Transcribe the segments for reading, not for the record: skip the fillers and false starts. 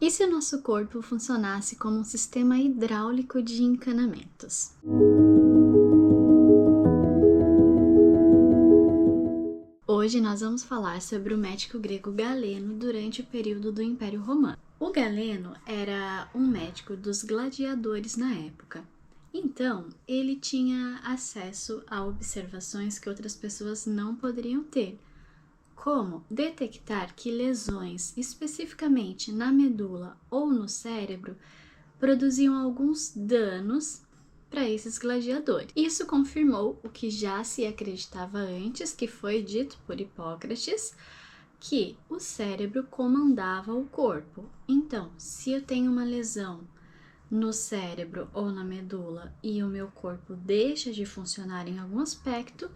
E se o nosso corpo funcionasse como um sistema hidráulico de encanamentos? Hoje nós vamos falar sobre o médico grego Galeno durante o período do Império Romano. O Galeno era um médico dos gladiadores na época. Então, ele tinha acesso a observações que outras pessoas não poderiam ter, como detectar que lesões, especificamente na medula ou no cérebro, produziam alguns danos para esses gladiadores. Isso confirmou o que já se acreditava antes, que foi dito por Hipócrates, que o cérebro comandava o corpo. Então, se eu tenho uma lesão no cérebro ou na medula e o meu corpo deixa de funcionar em algum aspecto,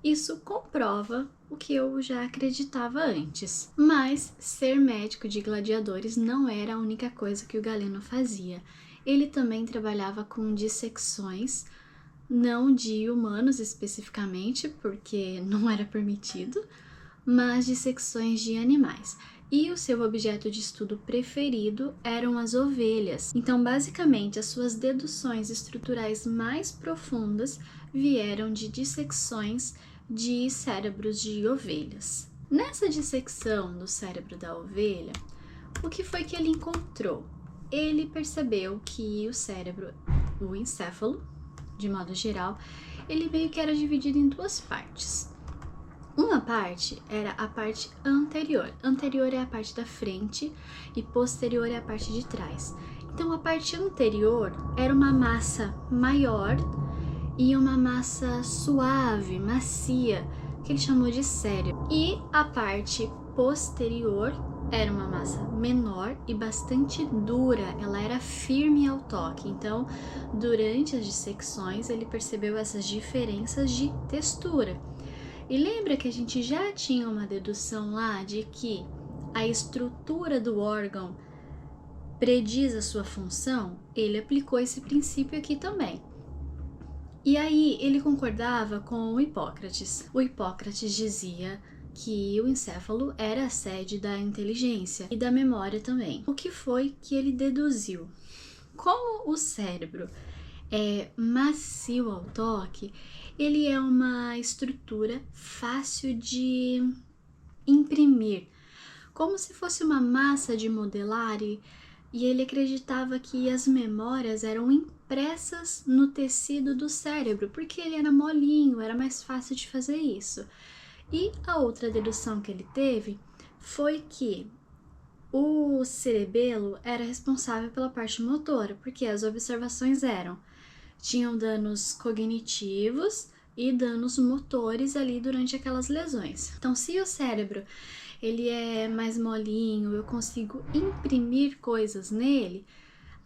isso comprova o que eu já acreditava antes. Mas ser médico de gladiadores não era a única coisa que o Galeno fazia. Ele também trabalhava com dissecções, não de humanos especificamente, porque não era permitido, mas dissecções de animais. E o seu objeto de estudo preferido eram as ovelhas. Então, basicamente, as suas deduções estruturais mais profundas vieram de dissecções de cérebros de ovelhas. Nessa dissecção do cérebro da ovelha, o que foi que ele encontrou? Ele percebeu que o cérebro, o encéfalo, de modo geral, ele meio que era dividido em duas partes. Uma parte era a parte anterior. Anterior é a parte da frente e posterior é a parte de trás. Então, a parte anterior era uma massa maior e uma massa suave, macia, que ele chamou de cérebro. E a parte posterior era uma massa menor e bastante dura, ela era firme ao toque. Então, durante as dissecções, ele percebeu essas diferenças de textura. E lembra que a gente já tinha uma dedução lá de que a estrutura do órgão prediz a sua função? Ele aplicou esse princípio aqui também. E aí ele concordava com o Hipócrates. O Hipócrates dizia que o encéfalo era a sede da inteligência e da memória também. O que foi que ele deduziu? Como o cérebro é macio ao toque, ele é uma estrutura fácil de imprimir, como se fosse uma massa de modelar, e ele acreditava que as memórias eram impressas no tecido do cérebro, porque ele era molinho, era mais fácil de fazer isso. E a outra dedução que ele teve foi que o cerebelo era responsável pela parte motora, porque as observações tinham danos cognitivos e danos motores ali durante aquelas lesões. Então, se o cérebro ele é mais molinho, eu consigo imprimir coisas nele,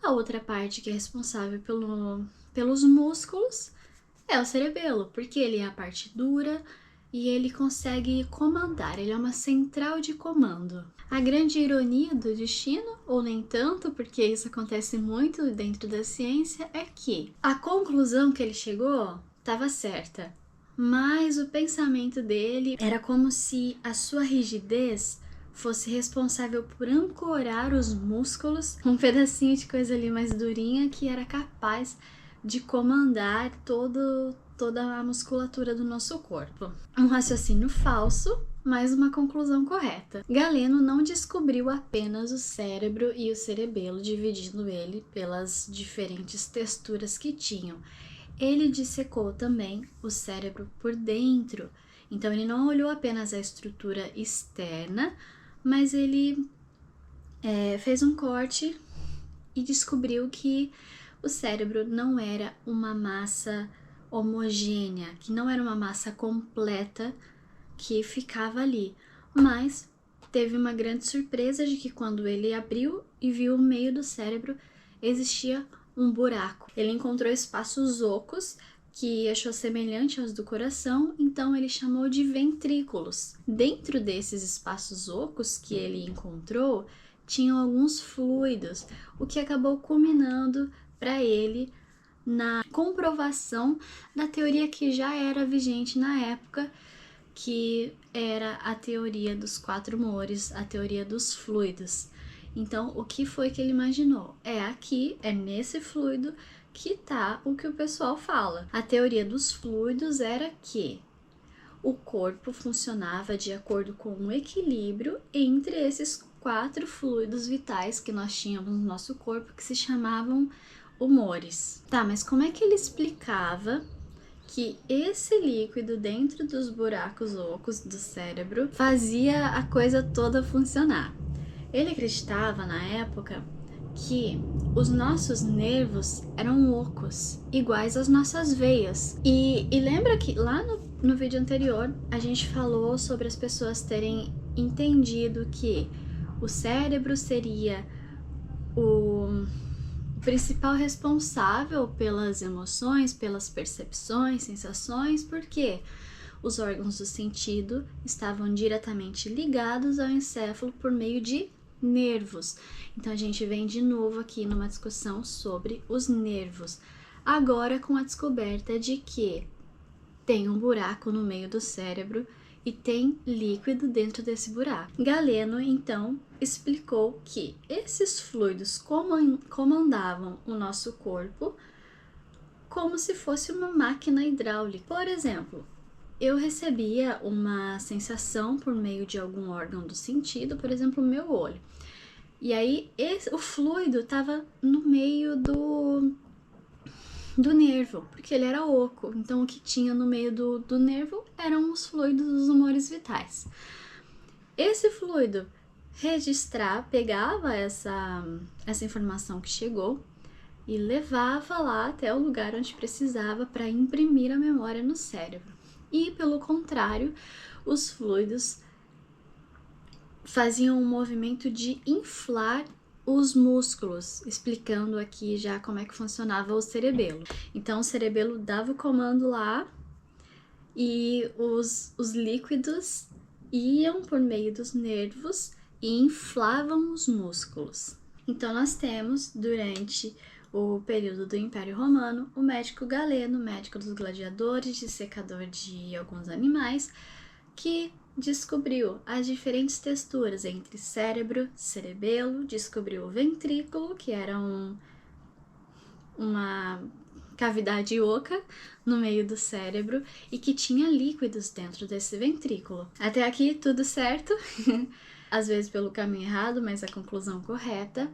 a outra parte que é responsável pelos músculos é o cerebelo, porque ele é a parte dura e ele consegue comandar, ele é uma central de comando. A grande ironia do destino, ou nem tanto, porque isso acontece muito dentro da ciência, é que a conclusão que ele chegou estava certa, mas o pensamento dele era como se a sua rigidez fosse responsável por ancorar os músculos, um pedacinho de coisa ali mais durinha que era capaz de comandar toda a musculatura do nosso corpo. Um raciocínio falso, mas uma conclusão correta. Galeno não descobriu apenas o cérebro e o cerebelo, dividindo ele pelas diferentes texturas que tinham. Ele dissecou também o cérebro por dentro. Então, ele não olhou apenas a estrutura externa, mas ele fez um corte e descobriu que o cérebro não era uma massa homogênea, que não era uma massa completa que ficava ali, mas teve uma grande surpresa de que quando ele abriu e viu o meio do cérebro, existia um buraco. Ele encontrou espaços ocos que achou semelhante aos do coração, então ele chamou de ventrículos. Dentro desses espaços ocos que ele encontrou, tinham alguns fluidos, o que acabou culminando para ele na comprovação da teoria que já era vigente na época, que era a teoria dos quatro humores, a teoria dos fluidos. Então, o que foi que ele imaginou? É aqui, é nesse fluido que tá o que o pessoal fala. A teoria dos fluidos era que o corpo funcionava de acordo com um equilíbrio entre esses 4 fluidos vitais que nós tínhamos no nosso corpo, que se chamavam humores. Tá, mas como é que ele explicava que esse líquido dentro dos buracos ocos do cérebro fazia a coisa toda funcionar? Ele acreditava na época que os nossos nervos eram ocos, iguais às nossas veias. E lembra que lá no vídeo anterior a gente falou sobre as pessoas terem entendido que o cérebro seria o principal responsável pelas emoções, pelas percepções, sensações, porque os órgãos do sentido estavam diretamente ligados ao encéfalo por meio de nervos. Então a gente vem de novo aqui numa discussão sobre os nervos. Agora com a descoberta de que tem um buraco no meio do cérebro e tem líquido dentro desse buraco. Galeno, então, explicou que esses fluidos comandavam o nosso corpo como se fosse uma máquina hidráulica. Por exemplo, eu recebia uma sensação por meio de algum órgão do sentido, por exemplo, o meu olho. E aí o fluido estava no meio do nervo, porque ele era oco. Então o que tinha no meio do nervo eram os fluidos dos humores vitais. Esse fluido pegava essa informação que chegou e levava lá até o lugar onde precisava para imprimir a memória no cérebro. E pelo contrário, os fluidos faziam um movimento de inflar os músculos, explicando aqui já como é que funcionava o cerebelo. Então o cerebelo dava o comando lá e os líquidos iam por meio dos nervos e inflavam os músculos. Então nós temos, durante o período do Império Romano, o médico Galeno, médico dos gladiadores, dissecador de alguns animais, que descobriu as diferentes texturas entre cérebro, cerebelo, descobriu o ventrículo, que era uma cavidade oca no meio do cérebro e que tinha líquidos dentro desse ventrículo. Até aqui tudo certo, às vezes pelo caminho errado, mas a conclusão correta.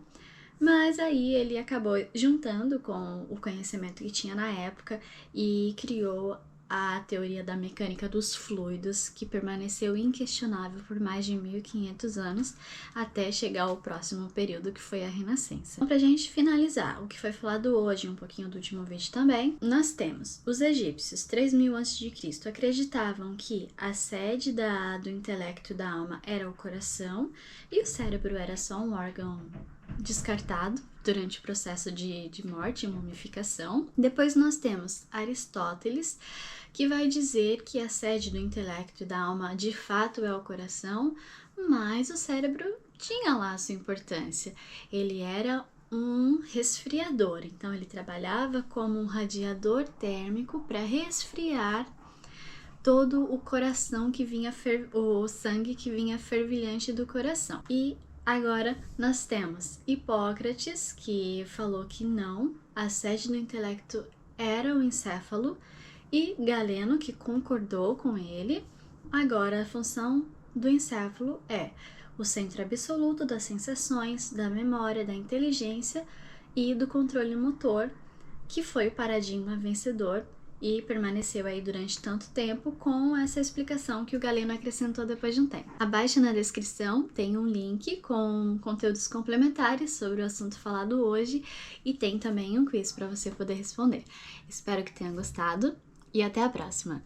Mas aí ele acabou juntando com o conhecimento que tinha na época e criou a teoria da mecânica dos fluidos, que permaneceu inquestionável por mais de 1500 anos, até chegar ao próximo período, que foi a Renascença. Então, pra gente finalizar o que foi falado hoje, um pouquinho do último vídeo também, nós temos os egípcios, 3000 a.C., acreditavam que a sede do intelecto e da alma era o coração, e o cérebro era só um órgão descartado durante o processo de morte e mumificação. Depois nós temos Aristóteles, que vai dizer que a sede do intelecto e da alma de fato é o coração, mas o cérebro tinha lá a sua importância. Ele era um resfriador, então ele trabalhava como um radiador térmico para resfriar todo o coração que vinha, o sangue que vinha fervilhante do coração. E agora nós temos Hipócrates, que falou que não, a sede do intelecto era o encéfalo, e Galeno, que concordou com ele. Agora a função do encéfalo é o centro absoluto das sensações, da memória, da inteligência e do controle motor, que foi o paradigma vencedor e permaneceu aí durante tanto tempo, com essa explicação que o Galeno acrescentou depois de um tempo. Abaixo na descrição tem um link com conteúdos complementares sobre o assunto falado hoje e tem também um quiz para você poder responder. Espero que tenha gostado e até a próxima!